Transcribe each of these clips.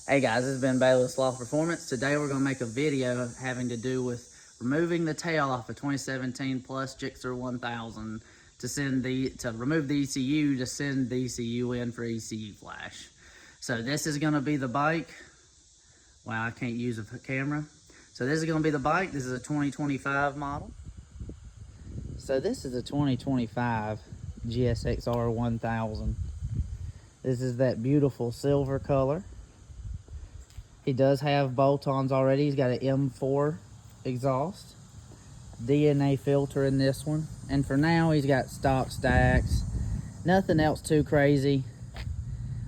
Hey guys, this has been Bailey with Sloth Performance. Today we're going to make a video having to do with removing the tail off a 2017 Plus GSXR 1000 to remove the ECU to send the ECU in for ECU flash. So this is going to be the bike. Wow, I can't use a camera. So this is going to be the bike. This is a 2025 model. So this is a 2025 GSXR 1000. This is that beautiful silver color. He does have bolt-ons already. He's got an M4 exhaust, DNA filter in this one, and for now he's got stock stacks. Nothing else too crazy,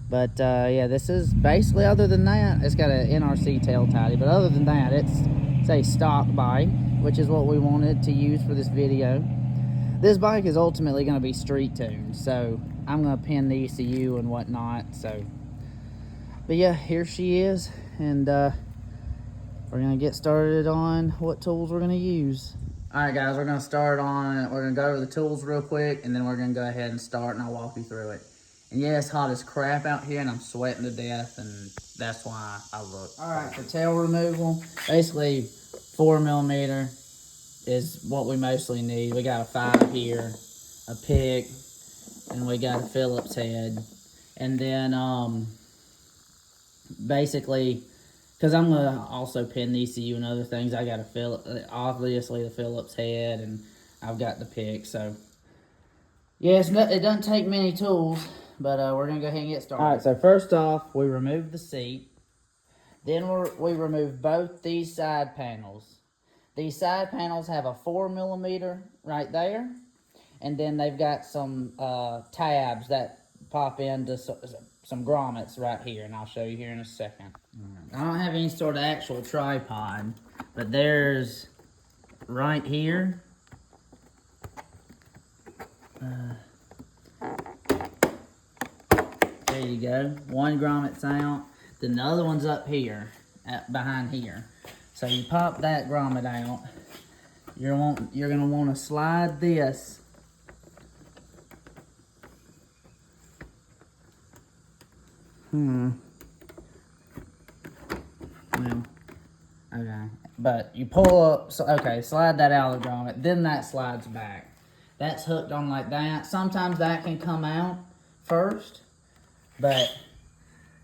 but yeah, this is basically, other than that, it's got an NRC tail tidy, but other than that, it's a stock bike, which is what we wanted to use for this video. This bike is ultimately going to be street tuned, so I'm going to pin the ECU and whatnot. So, but yeah, here she is. And we're gonna get started on what tools we're gonna use. All right, guys, we're gonna start on, we're gonna go over the tools real quick, and then we're gonna go ahead and start, and I'll walk you through it. And yeah, it's hot as crap out here, and I'm sweating to death, and that's why I look. All right, for tail removal, basically 4mm is what we mostly need. We got a 5 here, a pick, and we got a Phillips head. And then basically, because I'm going to also pin the ECU and other things, I got obviously the Phillips head, and I've got the pick. So yeah, it doesn't take many tools, but we're going to go ahead and get started. All right, so first off, we remove the seat. Then we remove both these side panels. These side panels have a 4mm right there, and then they've got some tabs that pop into some grommets right here, and I'll show you here in a second. I don't have any sort of actual tripod, but there's right here. There you go. One grommet's out. Then the other one's up here, behind here. So you pop that grommet out. You're gonna want to slide this Well, okay. But you pull up, so, okay, slide that out of the grommet, then that slides back. That's hooked on like that. Sometimes that can come out first, but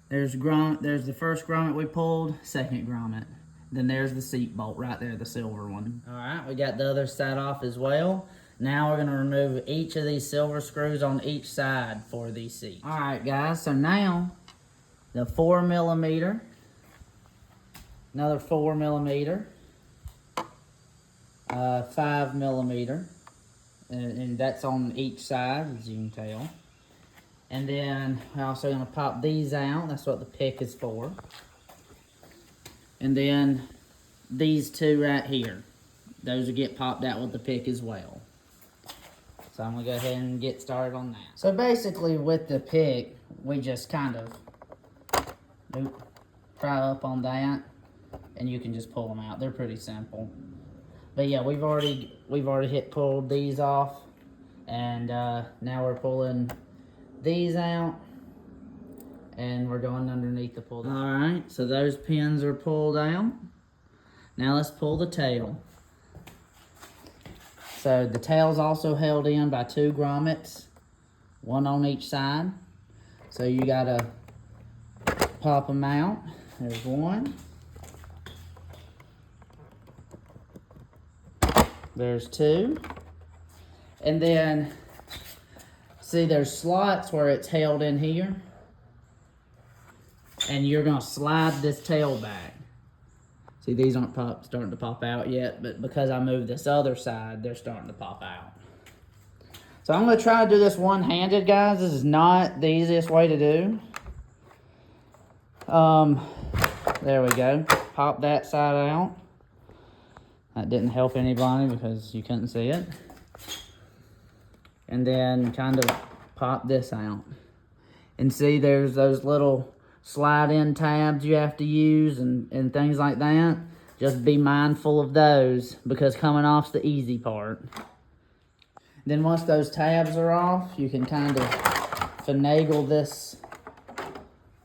there's the first grommet we pulled, second grommet. Then there's the seat bolt right there, the silver one. All right, we got the other side off as well. Now we're gonna remove each of these silver screws on each side for these seats. All right, guys, so now the 4mm, another 4mm, 5mm, and that's on each side, as you can tell. And then we're also gonna pop these out. That's what the pick is for. And then these two right here, those will get popped out with the pick as well. So I'm gonna go ahead and get started on that. So basically with the pick, we just kind of pry up on that, and you can just pull them out. They're pretty simple. But yeah, we've already pulled these off, and now we're pulling these out, and we're going underneath the pull. All right, so those pins are pulled out. Now let's pull the tail. So the tail's also held in by 2 grommets, one on each side. So you gotta pop them out. There's one. There's 2. And then, see, there's slots where it's held in here. And you're gonna slide this tail back. See, these aren't starting to pop out yet, but because I moved this other side, they're starting to pop out. So I'm gonna try to do this one-handed, guys. This is not the easiest way to do. There we go. Pop that side out. That didn't help anybody because you couldn't see it. And then kind of pop this out. And see, there's those little slide-in tabs you have to use and things like that. Just be mindful of those, because coming off's the easy part. Then once those tabs are off, you can kind of finagle this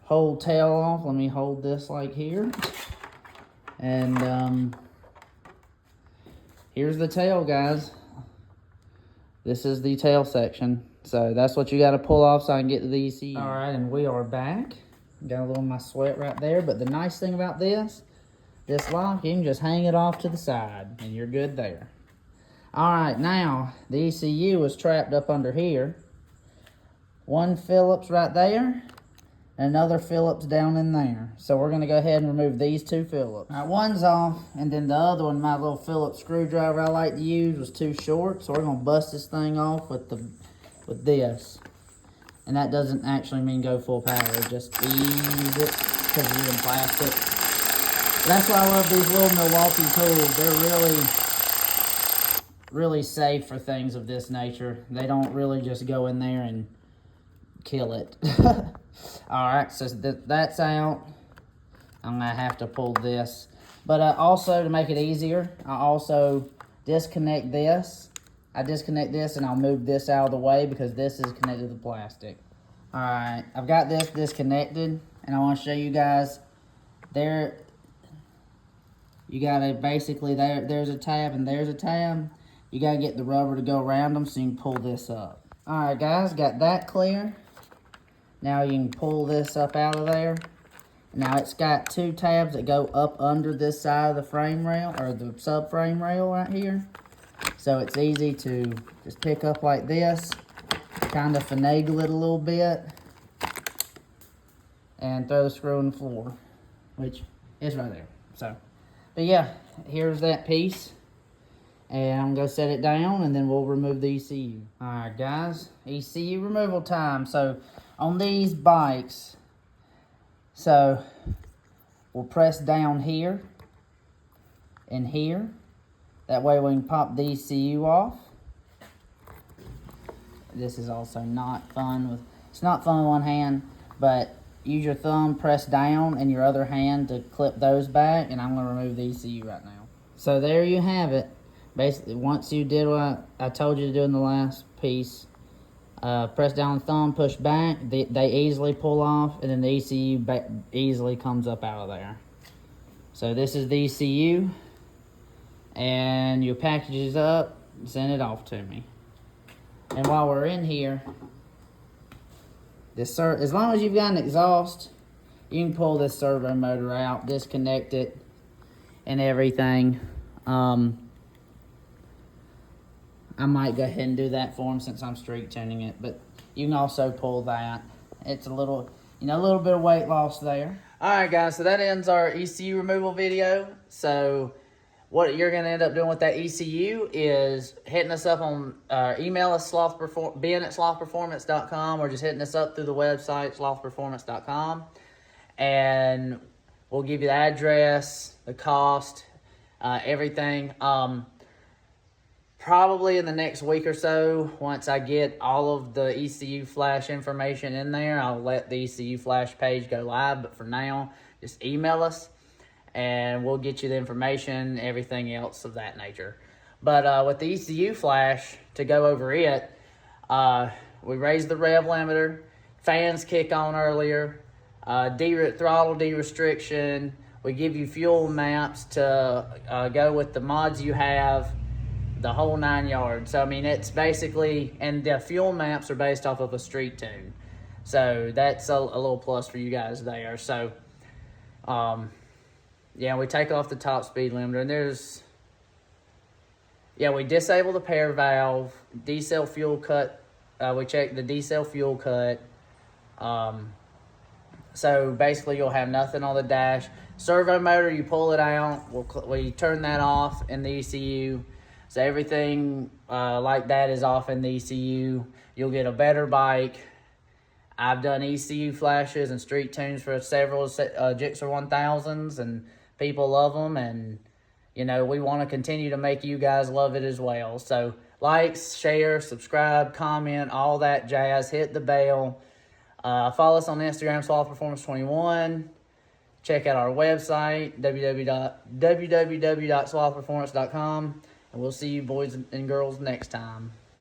whole tail off. Let me hold this like here. And here's the tail, guys. This is the tail section. So that's what you got to pull off so I can get to the ECU. All right, and we are back. Got a little of my sweat right there. But the nice thing about this lock, you can just hang it off to the side and you're good there. All right, now the ECU is trapped up under here. One Phillips right there, and another Phillips down in there. So we're gonna go ahead and remove these two Phillips. All right, one's off, and then the other one, my little Phillips screwdriver I like to use, was too short. So we're gonna bust this thing off with this. And that doesn't actually mean go full power, just ease it, because you're in plastic. That's why I love these little Milwaukee tools. They're really safe for things of this nature. They don't really just go in there and kill it. Alright, so that's out. I'm gonna have to pull this. But also, to make it easier, I also disconnect this. I disconnect this and I'll move this out of the way because this is connected to the plastic. Alright, I've got this disconnected, and I want to show you guys there. You gotta basically, there's a tab and there's a tab. You gotta get the rubber to go around them so you can pull this up. Alright guys, got that clear. Now you can pull this up out of there. Now it's got two tabs that go up under this side of the frame rail, or the subframe rail right here. So it's easy to just pick up like this, kind of finagle it a little bit, and throw the screw in the floor, which is right there. So, but yeah, here's that piece. And I'm going to set it down, and then we'll remove the ECU. Alright guys, ECU removal time. So on these bikes, so we'll press down here and here. That way we can pop the ECU off. This is also not fun it's not fun with one hand, but use your thumb, press down, and your other hand to clip those back, and I'm going to remove the ECU right now. So there you have it. Basically, once you did what I told you to do in the last piece, press down the thumb, push back, they easily pull off, and then the ECU easily comes up out of there. So this is the ECU, and you package it up, send it off to me. And while we're in here, as long as you've got an exhaust, you can pull this servo motor out, disconnect it, and everything. I might go ahead and do that for him since I'm street tuning it, but you can also pull that. It's a little bit of weight loss there. Alright guys, so that ends our ECU removal video. So what you're going to end up doing with that ECU is hitting us up on, email us ben@slothperformance.com, or just hitting us up through the website, slothperformance.com. And we'll give you the address, the cost, everything. Probably in the next week or so, once I get all of the ECU flash information in there, I'll let the ECU flash page go live. But for now, just email us, and we'll get you the information, everything else of that nature. But with the ECU flash, to go over it, we raised the rev limiter, fans kick on earlier, throttle de-restriction. We give you fuel maps to go with the mods you have, the whole 9 yards. So I mean, it's basically, and the fuel maps are based off of a street tune, so that's a little plus for you guys there. So yeah, we take off the top speed limiter, and we disable the pair valve, decel fuel cut. We check the decel fuel cut. So basically you'll have nothing on the dash. Servo motor, you pull it out, we turn that off in the ECU. So everything like that is off in the ECU. You'll get a better bike. I've done ECU flashes and street tunes for several GSXR 1000s, and people love them. And, we want to continue to make you guys love it as well. So like, share, subscribe, comment, all that jazz. Hit the bell. Follow us on Instagram, SlothPerformance21. Check out our website, www.slothperformance.com. And we'll see you boys and girls next time.